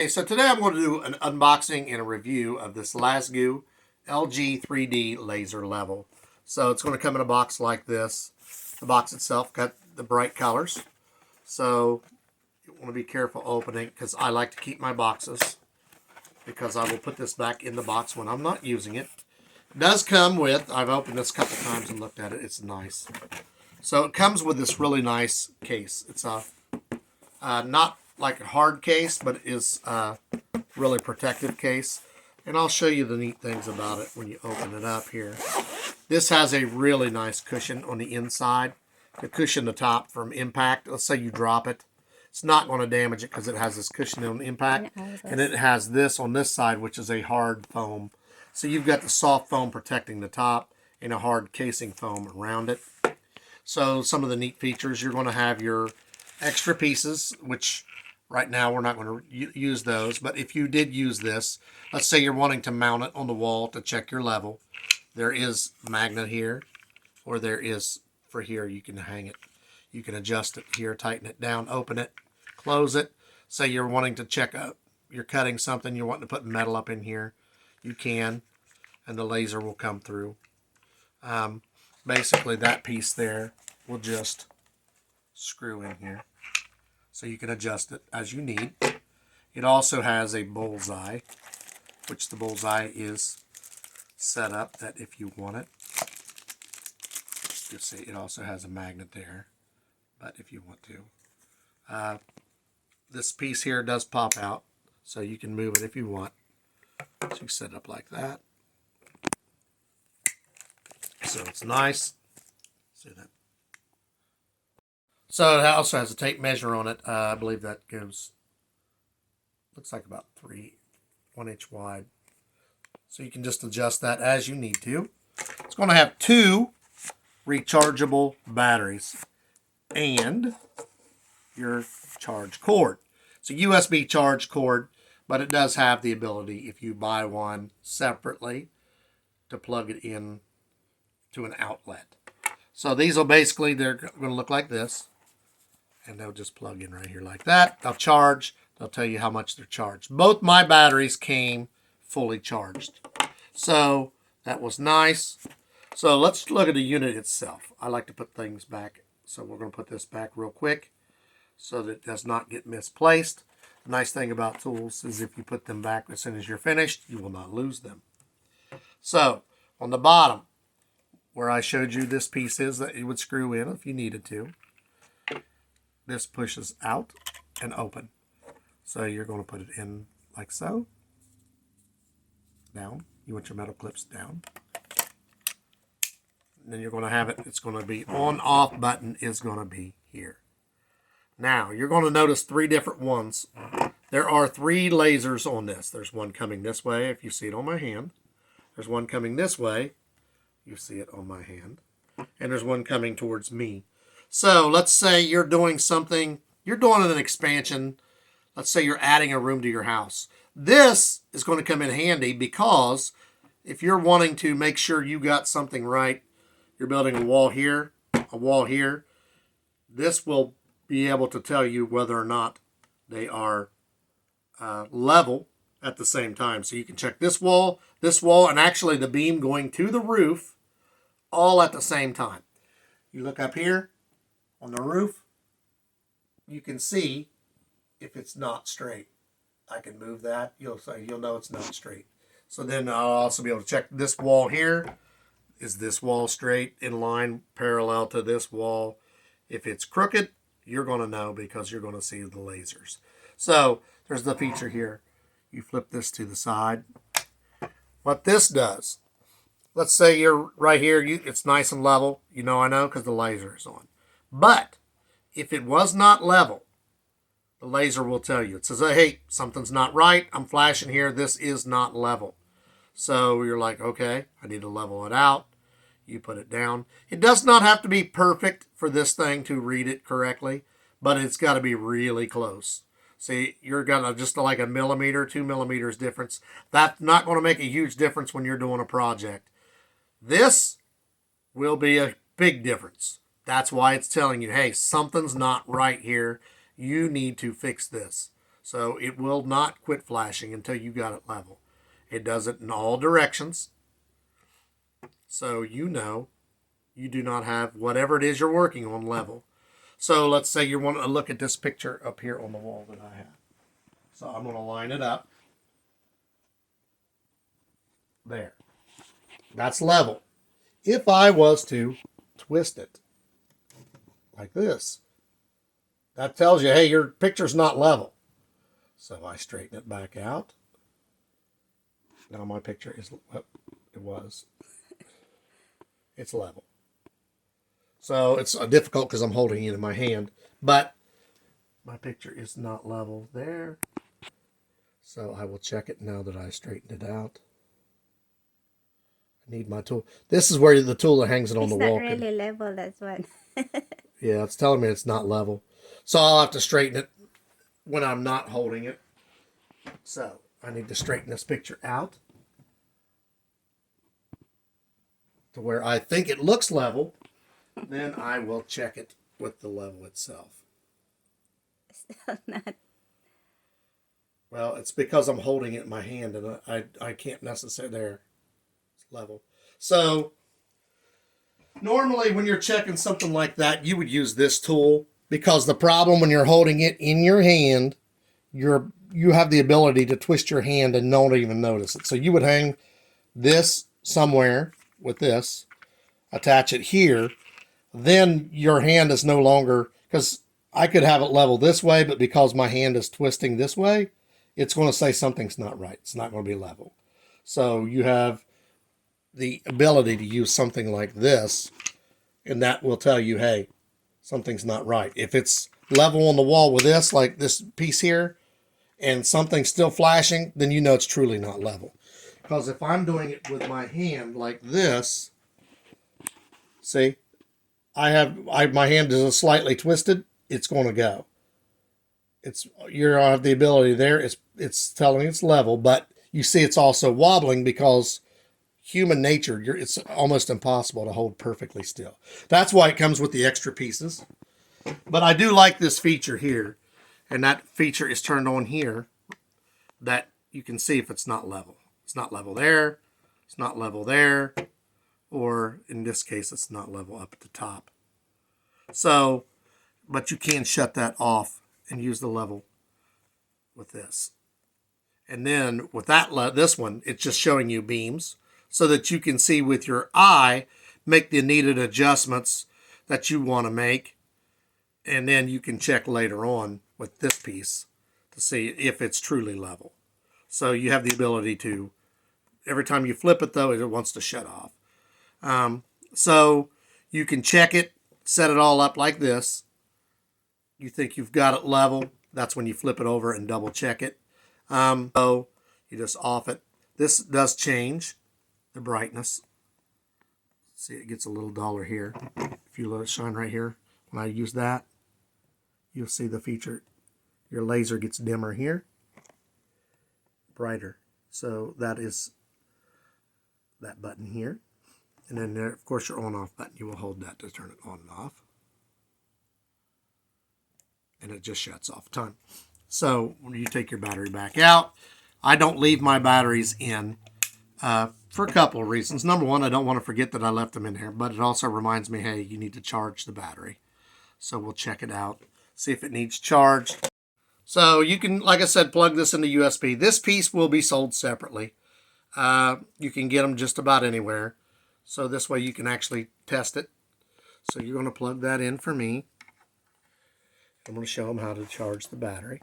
Okay, so today I'm going to do an unboxing and a review of this Lasgoo LG-3D laser level. So it's going to come in a box like this. The box itself got the bright colors. So you want to be careful opening because I like to keep my boxes because I will put this back in the box when I'm not using it. It does come with, I've opened this a couple times and looked at it, it's nice. So it comes with this really nice case. It's a not like a hard case, but it is a really protective case. And I'll show you the neat things about it when you open it up here. This has a really nice cushion on the inside to cushion the top from impact. Let's say you drop it. It's not going to damage it because it has this cushion on impact. And it has this on this side, which is a hard foam. So you've got the soft foam protecting the top and a hard casing foam around it. So some of the neat features, you're going to have your extra pieces, which right now we're not going to use those. But if you did use this, let's say you're wanting to mount it on the wall to check your level. There is a magnet here, or there is for here, you can hang it. You can adjust it here, tighten it down, open it, close it. Say you're wanting to check up, you're cutting something, you're wanting to put metal up in here, you can, and the laser will come through. Basically that piece there will just screw in here. So you can adjust it as you need. It also has a bullseye, which the bullseye is set up that if you want it. You'll see it also has a magnet there, but if you want to. This piece here does pop out, so you can move it if you want. So you set it up like that. So it's nice. See that? So it also has a tape measure on it. I believe that goes, looks like about 1 inch wide. So you can just adjust that as you need to. It's going to have 2 rechargeable batteries and your charge cord. It's a USB charge cord, but it does have the ability, if you buy one separately, to plug it in to an outlet. So these will basically, they're going to look like this. And they'll just plug in right here like that. They'll charge. They'll tell you how much they're charged. Both my batteries came fully charged. So that was nice. So let's look at the unit itself. I like to put things back. So we're going to put this back real quick so that it does not get misplaced. The nice thing about tools is if you put them back as soon as you're finished, you will not lose them. So on the bottom, where I showed you this piece is that it would screw in if you needed to. This pushes out and open. So you're going to put it in like so. Down. You want your metal clips down. And then you're going to have it, it's going to be on-off button is going to be here. Now, you're going to notice 3 different ones. There are 3 lasers on this. There's one coming this way, if you see it on my hand. There's one coming this way. You see it on my hand. And there's one coming towards me. So let's say you're doing something, you're doing an expansion. Let's say you're adding a room to your house. This is going to come in handy because if you're wanting to make sure you got something right, you're building a wall here, this will be able to tell you whether or not they are level at the same time. So you can check this wall, and actually the beam going to the roof all at the same time. You look up here on the roof, you can see if it's not straight. I can move that. You'll know it's not straight. So then I'll also be able to check this wall here. Is this wall straight, in line, parallel to this wall? If it's crooked, you're going to know because you're going to see the lasers. So there's the feature here. You flip this to the side. What this does, let's say you're right here, it's nice and level. I know because the laser is on. But if it was not level, the laser will tell you. It says, hey, something's not right. I'm flashing here. This is not level. So you're like, okay, I need to level it out. You put it down. It does not have to be perfect for this thing to read it correctly, but it's got to be really close. See, you're going to just like a millimeter, 2 millimeters difference. That's not going to make a huge difference when you're doing a project. This will be a big difference. That's why it's telling you, hey, something's not right here. You need to fix this. So it will not quit flashing until you got it level. It does it in all directions. So you know you do not have whatever it is you're working on level. So let's say you want to look at this picture up here on the wall that I have. So I'm going to line it up. There. That's level. If I was to twist it like this, that tells you, hey, your picture's not level. So I straighten it back out. Now my picture is, well, it was. It's level. So it's difficult because I'm holding it in my hand, but my picture is not level there. So I will check it now that I straightened it out. I need my tool. This is where the tool that hangs it on the wall. It's not really level, that's what. Yeah, it's telling me it's not level. So I'll have to straighten it when I'm not holding it. So I need to straighten this picture out to where I think it looks level. Then I will check it with the level itself. Still not. Well, it's because I'm holding it in my hand and I can't necessarily there. It's level. So normally when you're checking something like that, you would use this tool because the problem when you're holding it in your hand, you have the ability to twist your hand and not even notice it. So you would hang this somewhere with this, attach it here, then your hand is no longer, because I could have it level this way, but because my hand is twisting this way, it's going to say something's not right. It's not going to be level. So you have the ability to use something like this, and that will tell you, hey, something's not right. If it's level on the wall with this, like this piece here, and something's still flashing, then you know it's truly not level. Because if I'm doing it with my hand like this, see, my hand is slightly twisted, it's going to go. You have the ability there. It's telling it's level, but you see it's also wobbling because human nature, it's almost impossible to hold perfectly still. That's why it comes with the extra pieces. But I do like this feature here, and that feature is turned on here, that you can see if it's not level. It's not level there. It's not level there. Or in this case, it's not level up at the top. So, but you can shut that off and use the level with this. And then with this one, it's just showing you beams so that you can see with your eye, make the needed adjustments that you want to make. And then you can check later on with this piece to see if it's truly level. So you have the ability to, every time you flip it though, it wants to shut off. So you can check it, set it all up like this. You think you've got it level. That's when you flip it over and double check it. So you just off it. This does change the brightness. See, it gets a little duller here. If you let it shine right here, when I use that, you'll see the feature. Your laser gets dimmer here, brighter. So that is that button here. And then there, of course, your on-off button. You will hold that to turn it on and off. And it just shuts off time. So when you take your battery back out, I don't leave my batteries in for a couple of reasons. Number one, I don't want to forget that I left them in here, but it also reminds me, hey, you need to charge the battery. So we'll check it out, see if it needs charged. So you can, like I said, plug this into USB. This piece will be sold separately. You can get them just about anywhere. So this way you can actually test it. So you're going to plug that in for me. I'm going to show them how to charge the battery.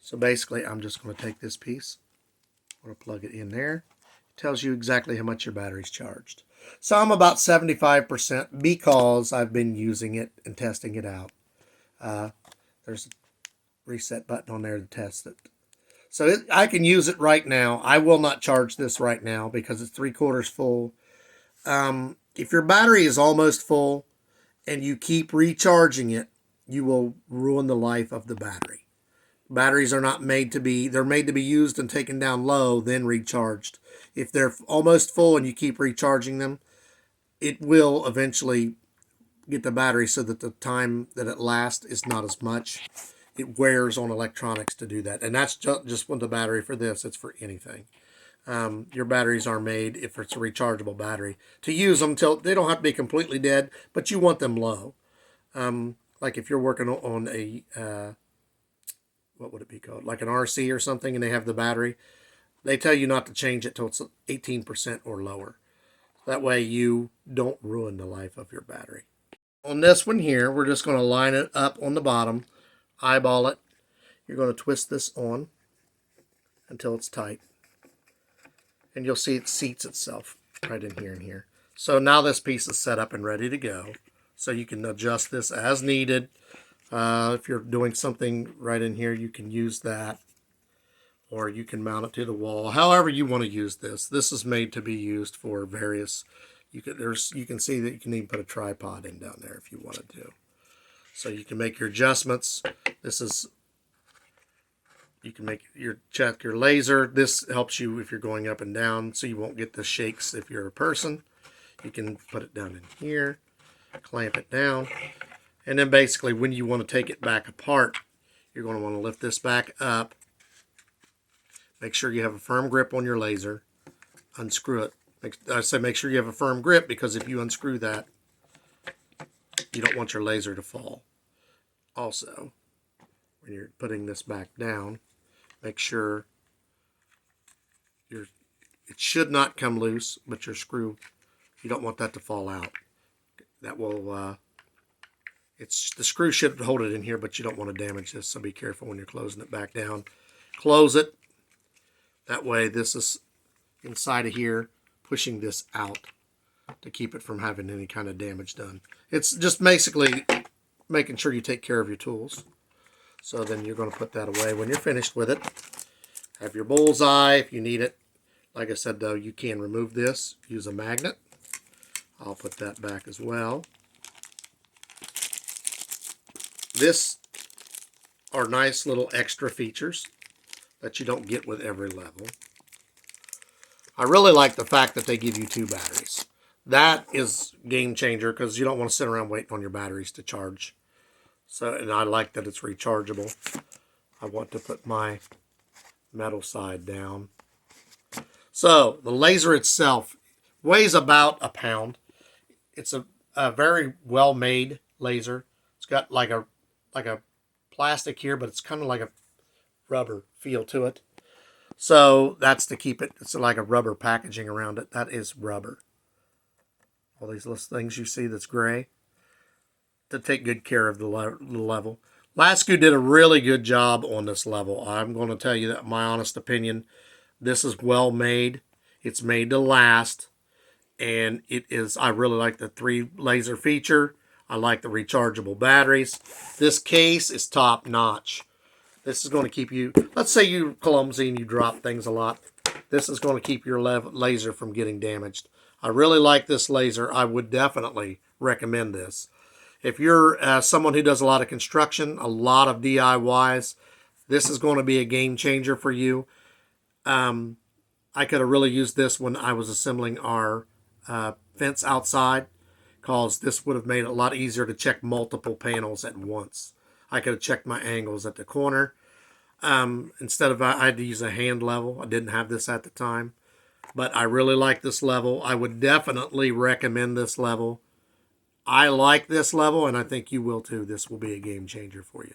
So basically, I'm just going to take this piece. I'm going to plug it in there. It tells you exactly how much your battery's charged. So I'm about 75% because I've been using it and testing it out. There's a reset button on there to test it. So I can use it right now. I will not charge this right now because it's 3/4 full. If your battery is almost full and you keep recharging it, you will ruin the life of the battery. Batteries are not made to be, they're made to be used and taken down low, then recharged. If they're almost full and you keep recharging them, it will eventually get the battery so that the time that it lasts is not as much. it wears on electronics to do that. And that's just with the battery for this. It's for anything. Your batteries are made, if it's a rechargeable battery, to use them till they don't have to be completely dead, but you want them low. Like if you're working on a, what would it be called? Like an RC or something, and they have the battery, they tell you not to change it till it's 18% or lower. That way you don't ruin the life of your battery. On this one here, we're just going to line it up on the bottom, eyeball it. You're going to twist this on until it's tight. And you'll see it seats itself right in here and here. So now this piece is set up and ready to go. So you can adjust this as needed. If you're doing something right in here, you can use that. Or you can mount it to the wall. However you want to use this. This is made to be used for various... You can see that you can even put a tripod in down there if you wanted to. So you can make your adjustments. This is... You can check your laser. This helps you if you're going up and down, so you won't get the shakes if you're a person. You can put it down in here, clamp it down, and then basically when you want to take it back apart, you're going to want to lift this back up. Make sure you have a firm grip on your laser. Unscrew it. I say make sure you have a firm grip, because if you unscrew that, you don't want your laser to fall. Also, when you're putting this back down, make sure it should not come loose, but your screw, you don't want that to fall out. That will, the screw should hold it in here, but you don't want to damage this, so be careful when you're closing it back down. Close it. That way this is inside of here, pushing this out to keep it from having any kind of damage done. It's just basically making sure you take care of your tools. So then you're going to put that away when you're finished with it. Have your bullseye if you need it. Like I said, though, you can remove this. Use a magnet. I'll put that back as well. This are nice little extra features that you don't get with every level. I really like the fact that they give you 2 batteries. That is game changer, because you don't want to sit around waiting on your batteries to charge. So, and I like that it's rechargeable. I want to put my metal side down. So the laser itself weighs about a pound. It's a very well made laser. It's got like a plastic here, but it's kind of like a rubber feel to it. So that's to keep it, it's like a rubber packaging around it. That is rubber. All these little things you see that's gray, to take good care of the level. Lasgoo did a really good job on this level. I'm going to tell you that my honest opinion. This is well made. It's made to last. And it is, I really like the 3 laser feature. I like the rechargeable batteries. This case is top notch. This is going to keep you, let's say you're clumsy and you drop things a lot. This is going to keep your laser from getting damaged. I really like this laser. I would definitely recommend this. If you're someone who does a lot of construction, a lot of DIYs, this is going to be a game changer for you. I could have really used this when I was assembling our fence outside, because this would have made it a lot easier to check multiple panels at once. I could have checked my angles at the corner. Instead of, I had to use a hand level. I didn't have this at the time. But I really like this level. I would definitely recommend this level. I like this level, and I think you will too. This will be a game changer for you.